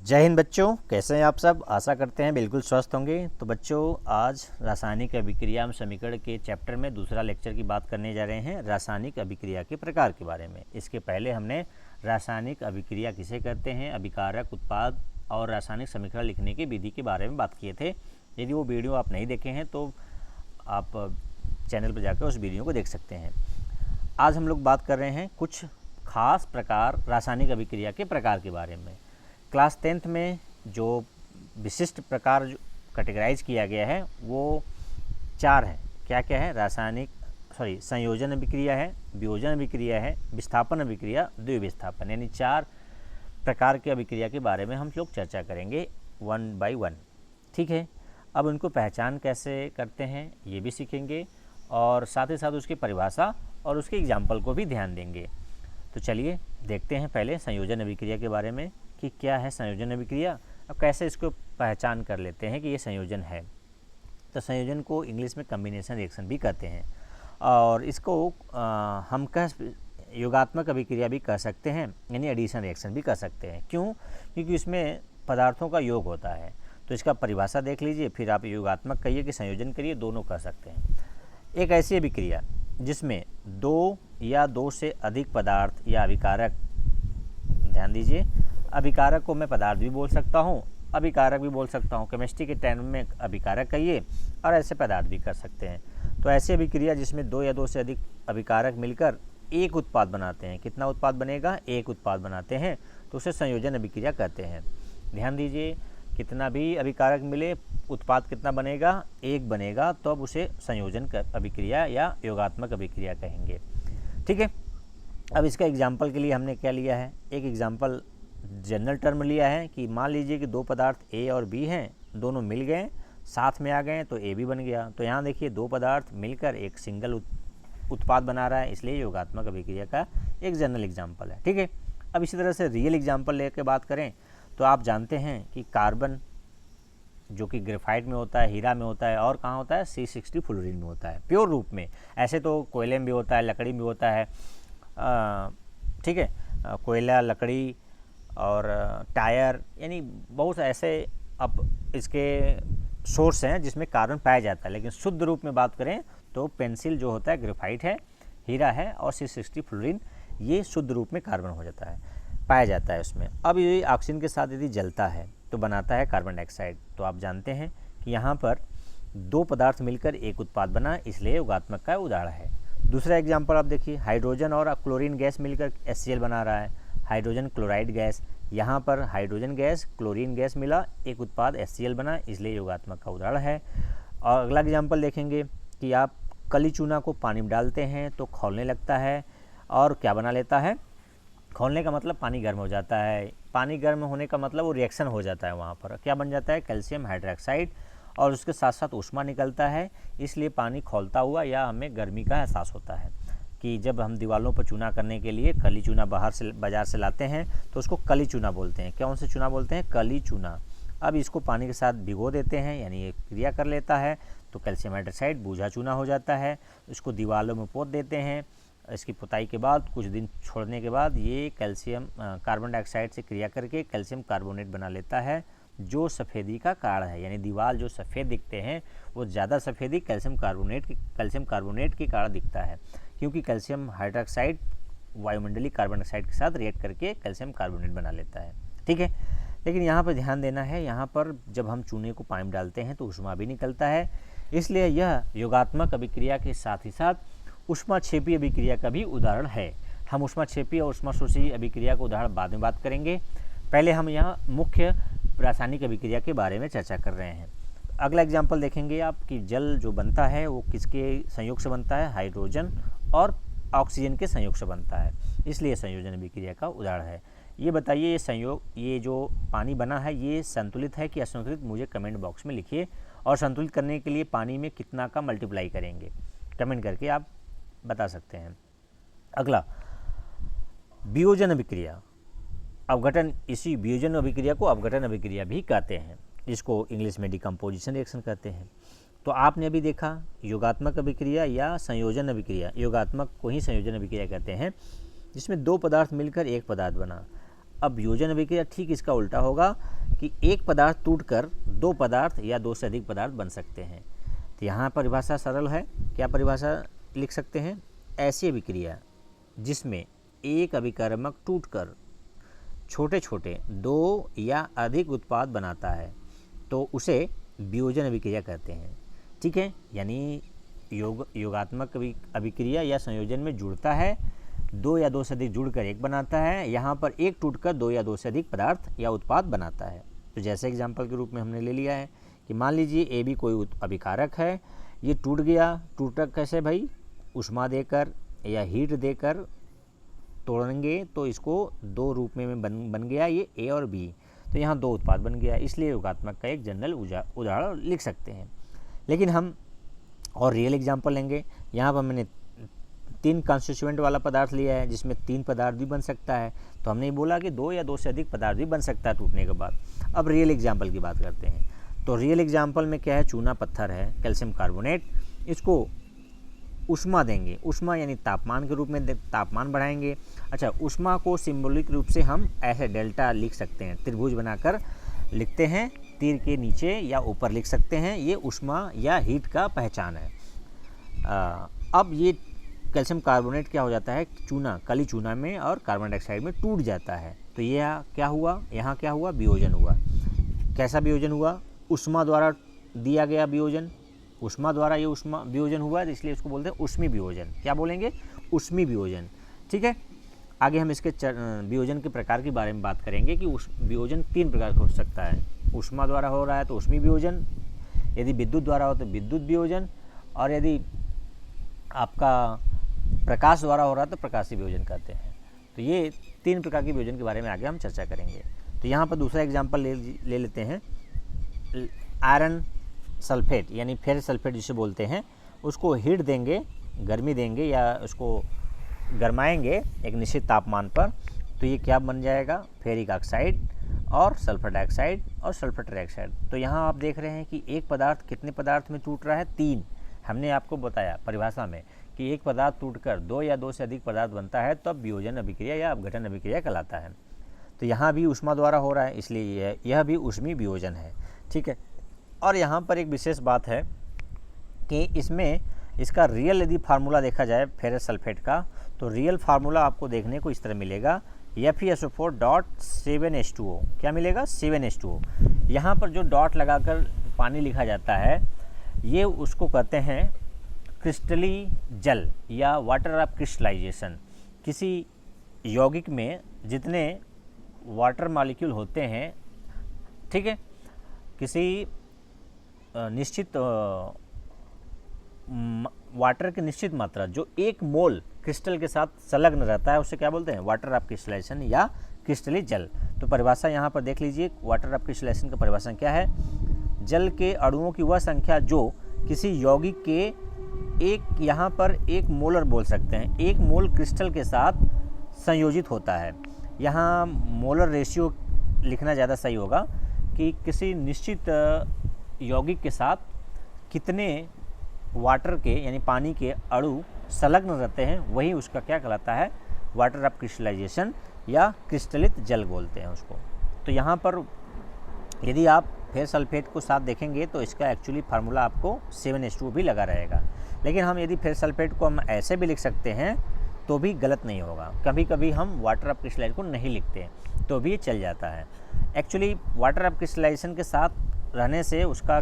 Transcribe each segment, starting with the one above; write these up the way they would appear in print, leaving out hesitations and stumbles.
जय हिंद बच्चों, कैसे हैं आप सब। आशा करते हैं बिल्कुल स्वस्थ होंगे। तो बच्चों, आज रासायनिक अभिक्रिया एवं समीकरण के चैप्टर में दूसरा लेक्चर की बात करने जा रहे हैं, रासायनिक अभिक्रिया के प्रकार के बारे में। इसके पहले हमने रासायनिक अभिक्रिया किसे कहते हैं, अभिकारक, उत्पाद और रासायनिक समीकरण लिखने की विधि के बारे में बात किए थे। यदि वो वीडियो आप नहीं देखे हैं तो आप चैनल पर जाकर उस वीडियो को देख सकते हैं। आज हम लोग बात कर रहे हैं कुछ खास प्रकार रासायनिक अभिक्रिया के प्रकार के बारे में। क्लास 10th में जो विशिष्ट प्रकार जो कैटेगराइज किया गया है वो 4 है। क्या क्या है? संयोजन अभिक्रिया है, वियोजन अभिक्रिया है, विस्थापन अभिक्रिया, द्विविस्थापन, यानी 4 प्रकार के अभिक्रिया के बारे में हम लोग चर्चा करेंगे 1 by 1। ठीक है, अब उनको पहचान कैसे करते हैं ये भी सीखेंगे और साथ ही साथ उसकी परिभाषा और उसके एग्जाम्पल को भी ध्यान देंगे। तो चलिए देखते हैं पहले संयोजन अभिक्रिया के बारे में कि क्या है संयोजन अभिक्रिया और कैसे इसको पहचान कर लेते हैं कि ये संयोजन है। तो संयोजन को इंग्लिश में कम्बिनेशन रिएक्शन भी कहते हैं और इसको हम योगात्मक अभिक्रिया भी कह सकते हैं, यानी एडिशन रिएक्शन भी कह सकते हैं। क्यों? क्योंकि इसमें पदार्थों का योग होता है। तो इसका परिभाषा देख लीजिए, फिर आप योगात्मक कहिए कि संयोजन करिए, दोनों कह सकते हैं। एक ऐसी अभिक्रिया जिसमें 2 या 2 से अधिक पदार्थ या अभिकारक, ध्यान दीजिए, अभिकारक को मैं पदार्थ भी बोल सकता हूँ, अभिकारक भी बोल सकता हूँ। केमिस्ट्री के टर्म में अभिकारक कहिए और ऐसे पदार्थ भी कर सकते हैं। तो ऐसी अभिक्रिया जिसमें 2 या 2 से अधिक अभिकारक मिलकर एक उत्पाद बनाते हैं। कितना उत्पाद बनेगा? एक उत्पाद बनाते हैं, तो उसे संयोजन अभिक्रिया कहते हैं। ध्यान दीजिए, कितना भी अभिकारक मिले उत्पाद कितना बनेगा? एक बनेगा, तो अब उसे संयोजन अभिक्रिया या योगात्मक अभिक्रिया कहेंगे। ठीक है, अब इसका एग्जाम्पल के लिए हमने क्या लिया है? एक एग्जाम्पल जनरल टर्म लिया है कि मान लीजिए कि 2 पदार्थ ए और बी हैं, दोनों मिल गए, साथ में आ गए तो ए भी बन गया। तो यहाँ देखिए 2 पदार्थ मिलकर एक सिंगल उत्पाद बना रहा है, इसलिए योगात्मक अभिक्रिया का एक जनरल एग्जाम्पल है। ठीक है, अब इसी तरह से रियल एग्जाम्पल लेकर बात करें तो आप जानते हैं कि कार्बन जो कि ग्रेफाइट में होता है, हीरा में होता है और कहाँ होता है? C60 फ्लोरीन में होता है, प्योर रूप में। ऐसे तो कोयले में भी होता है, लकड़ी में होता है। ठीक है, कोयला, लकड़ी और टायर, यानी बहुत ऐसे अब इसके सोर्स हैं जिसमें कार्बन पाया जाता है। लेकिन शुद्ध रूप में बात करें तो पेंसिल जो होता है ग्रेफाइट है, हीरा है और C60 फ्लोरीन, ये शुद्ध रूप में कार्बन हो जाता है, पाया जाता है उसमें। अब ये ऑक्सीजन के साथ यदि जलता है तो बनाता है कार्बन डाइऑक्साइड। तो आप जानते हैं कि यहाँ पर 2 पदार्थ मिलकर एक उत्पाद बना, इसलिए योगात्मक का उदाहरण है। दूसरा एग्जाम्पल आप देखिए, हाइड्रोजन और क्लोरीन गैस मिलकर HCl बना रहा है, हाइड्रोजन क्लोराइड गैस। यहाँ पर हाइड्रोजन गैस, क्लोरीन गैस मिला, एक उत्पाद HCl बना, इसलिए योगात्मक का उदाहरण है। और अगला एग्जाम्पल देखेंगे कि आप कली चूना को पानी में डालते हैं तो खौलने लगता है और क्या बना लेता है? खौलने का मतलब पानी गर्म हो जाता है। पानी गर्म होने का मतलब वो रिएक्शन हो जाता है, वहाँ पर क्या बन जाता है? कैल्शियम हाइड्रोक्साइड, और उसके साथ साथ ऊष्मा निकलता है, इसलिए पानी खौलता हुआ या हमें गर्मी का एहसास होता है। कि जब हम दीवारों पर चूना करने के लिए कली चूना बाज़ार से लाते हैं तो उसको कली चूना बोलते हैं। कौन से चूना बोलते हैं? कली चूना। अब इसको पानी के साथ भिगो देते हैं, यानी ये क्रिया कर लेता है, तो कैल्शियम हाइड्रोक्साइड बूझा चूना हो जाता है। इसको दीवारों में पोत देते हैं। इसकी पुताई के बाद कुछ दिन छोड़ने के बाद ये कैल्शियम कार्बन डाइऑक्साइड से क्रिया करके कैल्शियम कार्बोनेट बना लेता है, जो सफ़ेदी का कारण है। यानी दीवार जो सफ़ेद दिखते हैं वो ज़्यादा सफ़ेदी कैल्शियम कार्बोनेट के कारण दिखता है, क्योंकि कैल्शियम हाइड्रोक्साइड वायुमंडलीय कार्बन डाइऑक्साइड के साथ रिएक्ट करके कैल्शियम कार्बोनेट बना लेता है। ठीक है, लेकिन यहाँ पर ध्यान देना है, यहाँ पर जब हम चूने को पानी में डालते हैं तो ऊष्मा भी निकलता है, इसलिए यह योगात्मक अभिक्रिया के साथ ही साथ ऊष्माक्षेपी अभिक्रिया का भी उदाहरण है। हम ऊष्माक्षेपी और ऊष्माशोषी अभिक्रिया का उदाहरण बाद में बात करेंगे। पहले हम यहाँ मुख्य रासायनिक अभिक्रिया के बारे में चर्चा कर रहे हैं। अगला एग्जाम्पल देखेंगे आप कि जल जो बनता है वो किसके संयोग से बनता है? हाइड्रोजन और ऑक्सीजन के संयोग से बनता है, इसलिए संयोजन अभिक्रिया का उदाहरण है। ये बताइए, ये जो पानी बना है ये संतुलित है कि असंतुलित? मुझे कमेंट बॉक्स में लिखिए। और संतुलित करने के लिए पानी में कितना का मल्टीप्लाई करेंगे, कमेंट करके आप बता सकते हैं। अगला वियोजन अभिक्रिया, अवघटन, इसी वियोजन अभिक्रिया को अवघटन अभिक्रिया भी कहते हैं, इसको इंग्लिश में डिकम्पोजिशन रिएक्शन कहते हैं। तो आपने अभी देखा योगात्मक अभिक्रिया या संयोजन अभिक्रिया, योगात्मक को ही संयोजन अभिक्रिया कहते हैं, जिसमें 2 पदार्थ मिलकर एक पदार्थ बना। अब वियोजन अभिक्रिया ठीक इसका उल्टा होगा कि एक पदार्थ टूटकर दो पदार्थ या दो से अधिक पदार्थ बन सकते हैं। तो यहाँ परिभाषा सरल है, क्या परिभाषा लिख सकते हैं? ऐसी अभिक्रिया जिसमें एक अभिकर्मक टूटकर छोटे छोटे दो या अधिक उत्पाद बनाता है तो उसे वियोजन अभिक्रिया कहते हैं। ठीक है, यानी योगात्मक अभिक्रिया या संयोजन में जुड़ता है, दो या दो से अधिक जुड़कर एक बनाता है। यहाँ पर एक टूटकर दो या दो से अधिक पदार्थ या उत्पाद बनाता है। तो जैसे एग्जाम्पल के रूप में हमने ले लिया है कि मान लीजिए ए बी कोई अभिकारक है, ये टूट गया। टूटा कैसे भाई? ऊष्मा देकर या हीट देकर तोड़ेंगे तो इसको दो रूप में बन गया ये ए और बी, तो यहाँ दो उत्पाद बन गया। इसलिए योगात्मक का एक जनरल उदाहरण लिख सकते हैं। लेकिन हम और रियल एग्जाम्पल लेंगे। यहाँ पर मैंने 3 कॉन्स्टिट्यूएंट वाला पदार्थ लिया है जिसमें 3 पदार्थ भी बन सकता है, तो हमने बोला कि 2 या 2 से अधिक पदार्थ भी बन सकता है टूटने के बाद। अब रियल एग्जाम्पल की बात करते हैं। तो रियल एग्जाम्पल में क्या है? चूना पत्थर है, कैल्शियम कार्बोनेट, इसको ऊष्मा देंगे। ऊष्मा यानी तापमान के रूप में तापमान बढ़ाएंगे। अच्छा, ऊष्मा को सिंबॉलिक रूप से हम ऐसे डेल्टा लिख सकते हैं, त्रिभुज बनाकर लिखते हैं, तीर के नीचे या ऊपर लिख सकते हैं। ये ऊष्मा या हीट का पहचान है। अब ये कैल्शियम कार्बोनेट क्या हो जाता है? चूना, काली चूना में और कार्बन डाइऑक्साइड में टूट जाता है। तो ये क्या हुआ? यहाँ क्या हुआ? वियोजन हुआ। कैसा वियोजन हुआ? ऊष्मा द्वारा दिया गया वियोजन। ऊष्मा द्वारा ये ऊष्मा वियोजन हुआ, इसलिए इसको बोलते हैं ऊष्मी वियोजन। क्या बोलेंगे? ऊष्मी वियोजन। ठीक है, आगे हम इसके वियोजन के प्रकार के बारे में बात करेंगे कि वियोजन 3 प्रकार का हो सकता है। ऊष्मा द्वारा हो रहा है तो ऊष्मी वियोजन, यदि विद्युत द्वारा हो तो विद्युत वियोजन, और यदि आपका प्रकाश द्वारा हो रहा है तो प्रकाशीय वियोजन कहते हैं। तो ये 3 प्रकार के वियोजन के बारे में आगे हम चर्चा करेंगे। तो यहाँ पर दूसरा एग्जाम्पल ले लेते हैं। आयरन सल्फेट यानी फेरस सल्फेट जिसे बोलते हैं, उसको हीट देंगे, गर्मी देंगे या उसको गरमाएंगे एक निश्चित तापमान पर, तो ये क्या बन जाएगा? फेरिक ऑक्साइड और सल्फर डाइऑक्साइड और सल्फर ट्राइऑक्साइड। तो यहाँ आप देख रहे हैं कि एक पदार्थ कितने पदार्थ में टूट रहा है? 3। हमने आपको बताया परिभाषा में कि एक पदार्थ टूटकर 2 या 2 से अधिक पदार्थ बनता है तब वियोजन अभिक्रिया या अपघटन अभिक्रिया कहलाता है। तो यहाँ भी ऊष्मा द्वारा हो रहा है, इसलिए यह भी ऊष्मी वियोजन है। ठीक है, और यहाँ पर एक विशेष बात है कि इसमें इसका रियल यदि फार्मूला देखा जाए फेरस सल्फेट का, तो रियल फार्मूला आपको देखने को इस तरह मिलेगा, FeSO4.7H2O। क्या मिलेगा? 7H2O। यहाँ पर जो डॉट लगाकर पानी लिखा जाता है, ये उसको कहते हैं क्रिस्टली जल या वाटर ऑफ क्रिस्टलाइजेशन। किसी यौगिक में जितने वाटर मॉलिक्यूल होते हैं, ठीक है, किसी निश्चित वाटर की निश्चित मात्रा जो 1 मोल क्रिस्टल के साथ संलग्न रहता है, उसे क्या बोलते हैं? वाटर ऑफ क्रिस्टलाइजेशन या क्रिस्टली जल। तो परिभाषा यहाँ पर देख लीजिए, वाटर ऑफ क्रिस्टलाइजेशन का परिभाषा क्या है? जल के अणुओं की वह संख्या जो किसी यौगिक के यहाँ पर 1 मोलर बोल सकते हैं, 1 मोल क्रिस्टल के साथ संयोजित होता है। यहाँ मोलर रेशियो लिखना ज़्यादा सही होगा कि किसी निश्चित यौगिक के साथ कितने वाटर के यानी पानी के अणु संलग्न रहते हैं, वही उसका क्या कहलाता है? वाटर ऑफ क्रिस्टलाइजेशन या क्रिस्टलित जल बोलते हैं उसको। तो यहाँ पर यदि आप फेरस सल्फेट को साथ देखेंगे तो इसका एक्चुअली फार्मूला आपको 7H2O भी लगा रहेगा। लेकिन हम यदि फेरस सल्फेट को हम ऐसे भी लिख सकते हैं तो भी गलत नहीं होगा। कभी कभी हम वाटर ऑफ क्रिस्टलाइजेशन को नहीं लिखते तो भी चल जाता है। एक्चुअली वाटर ऑफ क्रिस्टलाइजेशन के साथ रहने से उसका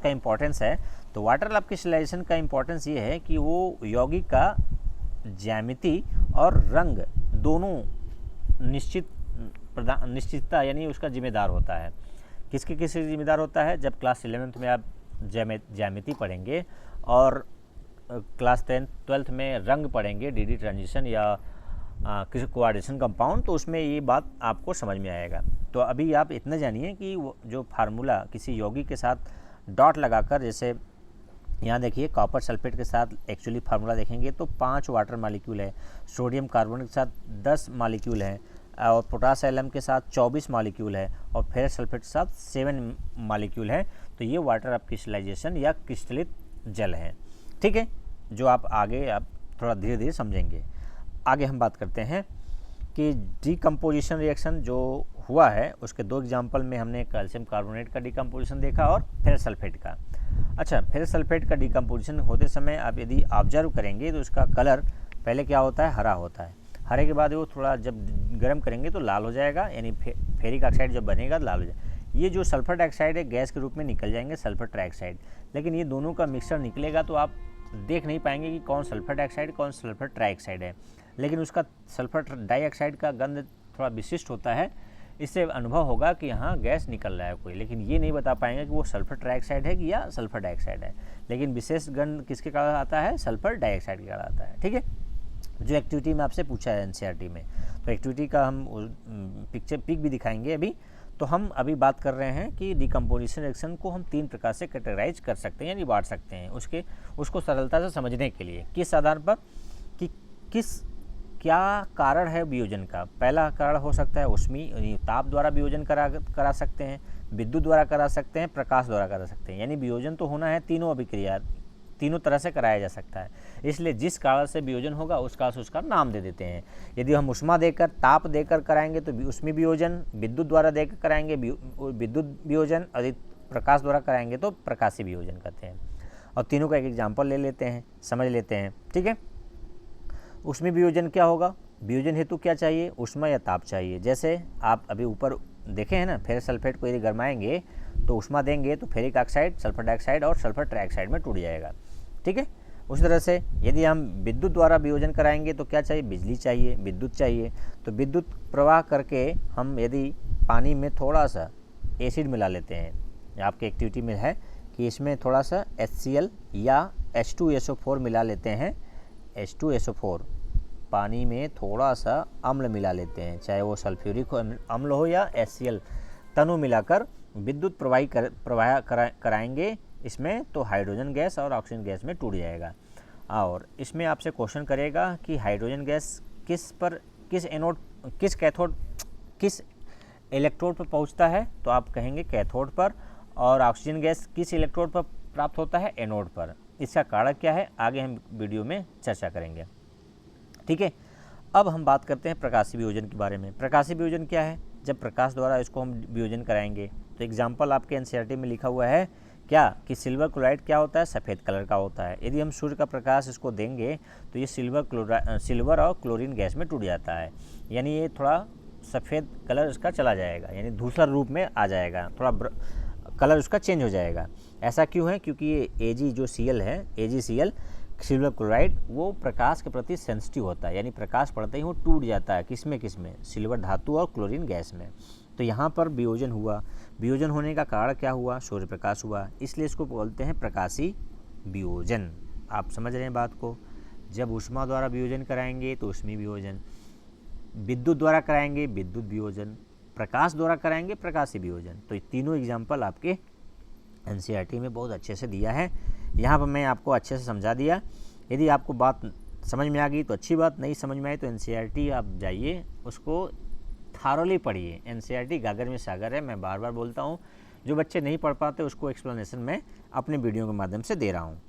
इम्पोर्टेंस है। तो वाटर ऑफ क्रिस्टलाइजेशन का इम्पोर्टेंस ये है कि वो यौगिक का ज्यामिति और रंग दोनों निश्चितता यानी उसका जिम्मेदार होता है। किसके जिम्मेदार होता है? जब क्लास 11th में आप ज्यामिति पढ़ेंगे और क्लास 12th में रंग पढ़ेंगे, डी ट्रांजिशन या किसी कोऑर्डिनेशन कंपाउंड, तो उसमें ये बात आपको समझ में आएगा। तो अभी आप इतना जानिए कि वो जो फार्मूला किसी यौगिक के साथ डॉट लगाकर, जैसे यहाँ देखिए कॉपर सल्फेट के साथ एक्चुअली फार्मूला देखेंगे तो 5 वाटर मॉलिक्यूल है, सोडियम कार्बोनेट के साथ 10 मॉलिक्यूल है, और पोटास एलम के साथ 24 मॉलिक्यूल है, और फेरस सल्फेट के साथ 7 मॉलिक्यूल है। तो ये वाटर ऑफ क्रिस्टलाइजेशन या क्रिस्टलित जल है। ठीक है, जो आप आगे आप थोड़ा धीरे धीरे समझेंगे। आगे हम बात करते हैं कि डीकम्पोजिशन रिएक्शन जो हुआ है उसके दो एग्जाम्पल में हमने कैल्शियम कार्बोनेट का डीकम्पोजिशन देखा और फेरस सल्फेट का। अच्छा, फेरस सल्फेट का डीकम्पोजिशन होते समय आप यदि ऑब्जर्व करेंगे तो उसका कलर पहले क्या होता है, हरा होता है। हरे के बाद वो थोड़ा जब गर्म करेंगे तो लाल हो जाएगा, यानी फेरिक ऑक्साइड जब बनेगा तो लाल हो जाएगा। ये जो सल्फर डाइऑक्साइड है गैस के रूप में निकल जाएंगे सल्फर ट्राइऑक्साइड, लेकिन ये दोनों का मिक्सचर निकलेगा तो आप देख नहीं पाएंगे कि कौन सल्फर डाइऑक्साइड कौन सल्फर ट्राइऑक्साइड है, लेकिन उसका सल्फर डाइऑक्साइड का गंध थोड़ा विशिष्ट होता है। इससे अनुभव होगा कि यहाँ गैस निकल रहा है कोई, लेकिन ये नहीं बता पाएंगे कि वो सल्फर ट्राइऑक्साइड है कि या सल्फर डाइऑक्साइड है, लेकिन विशेष गंध किसके कारण आता है, सल्फर डाइऑक्साइड के कारण आता है। ठीक है, जो एक्टिविटी में आपसे पूछा है एनसीईआरटी में, तो एक्टिविटी का हम पिक भी दिखाएंगे अभी। तो हम अभी बात कर रहे हैं कि डिकम्पोजिशन रिएक्शन को हम 3 प्रकार से कैटेगराइज कर सकते हैं यानी बांट सकते हैं, उसको सरलता से समझने के लिए। किस आधार पर कि क्या कारण है वियोजन का। पहला कारण हो सकता है ऊष्मीय, ताप द्वारा वियोजन करा सकते हैं, विद्युत द्वारा करा सकते हैं, प्रकाश द्वारा करा सकते हैं। यानी वियोजन तो होना है तीनों अभिक्रिया, तीनों तरह से कराया जा सकता है। इसलिए जिस कारण से वियोजन होगा उस कारण से उसका नाम दे देते हैं। यदि हम ऊष्मा देकर, ताप देकर कराएंगे तो ऊष्मीय वियोजन, विद्युत द्वारा देकर कराएंगे विद्युत वियोजन, और प्रकाश द्वारा कराएंगे तो प्रकाशीय वियोजन कहते हैं। और तीनों का एक एग्जाम्पल ले लेते हैं, समझ लेते हैं। ठीक है, ऊष्मीय वियोजन क्या होगा, वियोजन हेतु क्या चाहिए, ऊष्मा या ताप चाहिए। जैसे आप अभी ऊपर देखे हैं ना, फेरस सल्फेट को यदि गरमाएंगे तो ऊष्मा देंगे तो फेरिक ऑक्साइड, सल्फर डाइऑक्साइड और सल्फर ट्राइऑक्साइड में टूट जाएगा। ठीक है, उसी तरह से यदि हम विद्युत द्वारा वियोजन कराएंगे तो क्या चाहिए, बिजली चाहिए, विद्युत चाहिए। तो विद्युत प्रवाह करके हम यदि पानी में थोड़ा सा एसिड मिला लेते हैं, आपके एक्टिविटी में है कि इसमें थोड़ा सा HCl या H2SO4 मिला लेते हैं, H2SO4 पानी में थोड़ा सा अम्ल मिला लेते हैं, चाहे वो सल्फ्यूरिक अम्ल हो या HCl, तनु मिलाकर विद्युत प्रवाह कराएंगे इसमें तो हाइड्रोजन गैस और ऑक्सीजन गैस में टूट जाएगा। और इसमें आपसे क्वेश्चन करेगा कि हाइड्रोजन गैस किस कैथोड, किस इलेक्ट्रोड पर पहुंचता है, तो आप कहेंगे कैथोड पर, और ऑक्सीजन गैस किस इलेक्ट्रोड पर प्राप्त होता है, एनोड पर। इसका कारण क्या है आगे हम वीडियो में चर्चा करेंगे। ठीक है, अब हम बात करते हैं प्रकाशीय वियोजन के बारे में। प्रकाशीय वियोजन क्या है, जब प्रकाश द्वारा इसको हम वियोजन कराएंगे तो एग्जाम्पल आपके एनसीईआरटी में लिखा हुआ है क्या कि सिल्वर क्लोराइड क्या होता है, सफ़ेद कलर का होता है। यदि हम सूर्य का प्रकाश इसको देंगे तो ये सिल्वर और क्लोरीन गैस में टूट जाता है, यानी ये थोड़ा सफ़ेद कलर इसका चला जाएगा, यानी धूसर रूप में आ जाएगा, थोड़ा कलर उसका चेंज हो जाएगा। ऐसा क्यों है, क्योंकि ये Ag जो Cl है, AgCl सिल्वर क्लोराइड, वो प्रकाश के प्रति सेंसिटिव होता है, यानी प्रकाश पड़ते ही वो टूट जाता है। किसमें, सिल्वर धातु और क्लोरीन गैस में। तो यहाँ पर वियोजन हुआ, वियोजन होने का कारण क्या हुआ, सूर्य प्रकाश हुआ, इसलिए इसको बोलते हैं प्रकाशीय वियोजन। आप समझ रहे हैं बात को। जब ऊष्मा द्वारा वियोजन कराएंगे तो ऊष्मीय वियोजन, विद्युत द्वारा कराएंगे विद्युत वियोजन, प्रकाश द्वारा कराएंगे प्रकाशीय वियोजन। तो ये तीनों एग्जाम्पल आपके एनसीईआरटी में बहुत अच्छे से दिया है। यहाँ पर मैं आपको अच्छे से समझा दिया। यदि आपको बात समझ में आ गई तो अच्छी बात, नहीं समझ में आई तो एनसीईआरटी आप जाइए, उसको थारोली पढ़िए। एनसीईआरटी गागर में सागर है, मैं बार बार बोलता हूँ। जो बच्चे नहीं पढ़ पाते उसको एक्सप्लेनेशन मैं अपने वीडियो के माध्यम से दे रहा हूँ।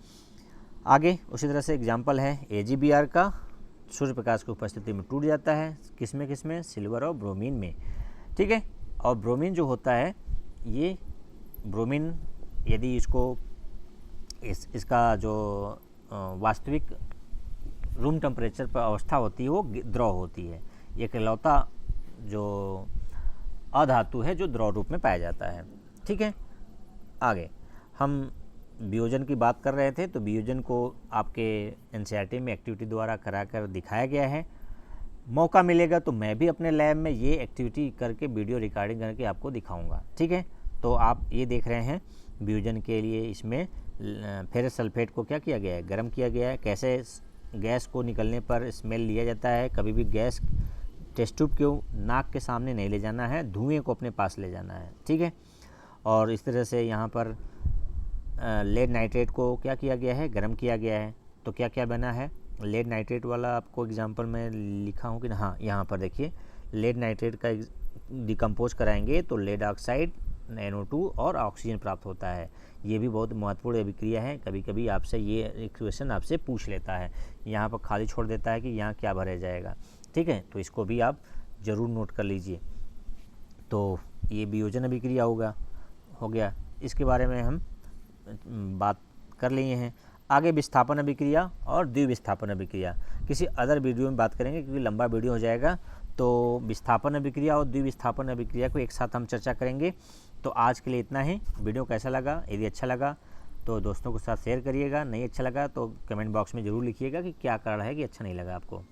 आगे उसी तरह से एग्जाम्पल है AgBr का, सूर्य प्रकाश की उपस्थिति में टूट जाता है, किसमें, सिल्वर और ब्रोमीन में। ठीक है, और ब्रोमीन जो होता है, ये ब्रोमीन यदि इसको इसका जो वास्तविक रूम टेम्परेचर पर अवस्था होती है वो द्रव होती है। ये इकलौता जो अधातु है जो द्रव रूप में पाया जाता है। ठीक है, आगे हम वियोजन की बात कर रहे थे, तो वियोजन को आपके एनसीईआरटी में एक्टिविटी द्वारा कराकर दिखाया गया है। मौका मिलेगा तो मैं भी अपने लैब में ये एक्टिविटी करके वीडियो रिकॉर्डिंग करके आपको दिखाऊंगा। ठीक है, तो आप ये देख रहे हैं वियोजन के लिए इसमें फेरस सल्फेट को क्या किया गया है, गर्म किया गया है। कैसे गैस को निकलने पर स्मेल लिया जाता है, कभी भी गैस टेस्ट ट्यूब को नाक के सामने नहीं ले जाना है, धुएं को अपने पास ले जाना है। ठीक है, और इस तरह से यहाँ पर लेड नाइट्रेट को क्या किया गया है, गर्म किया गया है। तो क्या क्या बना है, लेड नाइट्रेट वाला आपको एग्जांपल में लिखा हूँ कि हाँ, यहाँ पर देखिए लेड नाइट्रेट का डिकम्पोज कराएंगे तो लेड ऑक्साइड, NO2 और ऑक्सीजन प्राप्त होता है। ये भी बहुत महत्वपूर्ण अभिक्रिया है। कभी कभी आपसे ये इक्वेशन आपसे पूछ लेता है, यहाँ पर खाली छोड़ देता है कि यहाँ क्या भरा जाएगा। ठीक है, तो इसको भी आप ज़रूर नोट कर लीजिए। तो ये वियोजन अभिक्रिया हो गया, इसके बारे में हम बात कर लिए हैं। आगे विस्थापन अभिक्रिया और द्विविस्थापन अभिक्रिया किसी अदर वीडियो में बात करेंगे, क्योंकि लंबा वीडियो हो जाएगा। तो विस्थापन अभिक्रिया और द्विविस्थापन अभिक्रिया को एक साथ हम चर्चा करेंगे। तो आज के लिए इतना ही। वीडियो कैसा लगा? यदि अच्छा लगा तो दोस्तों के साथ शेयर करिएगा, नहीं अच्छा लगा तो कमेंट बॉक्स में ज़रूर लिखिएगा कि क्या कारण है कि अच्छा नहीं लगा आपको।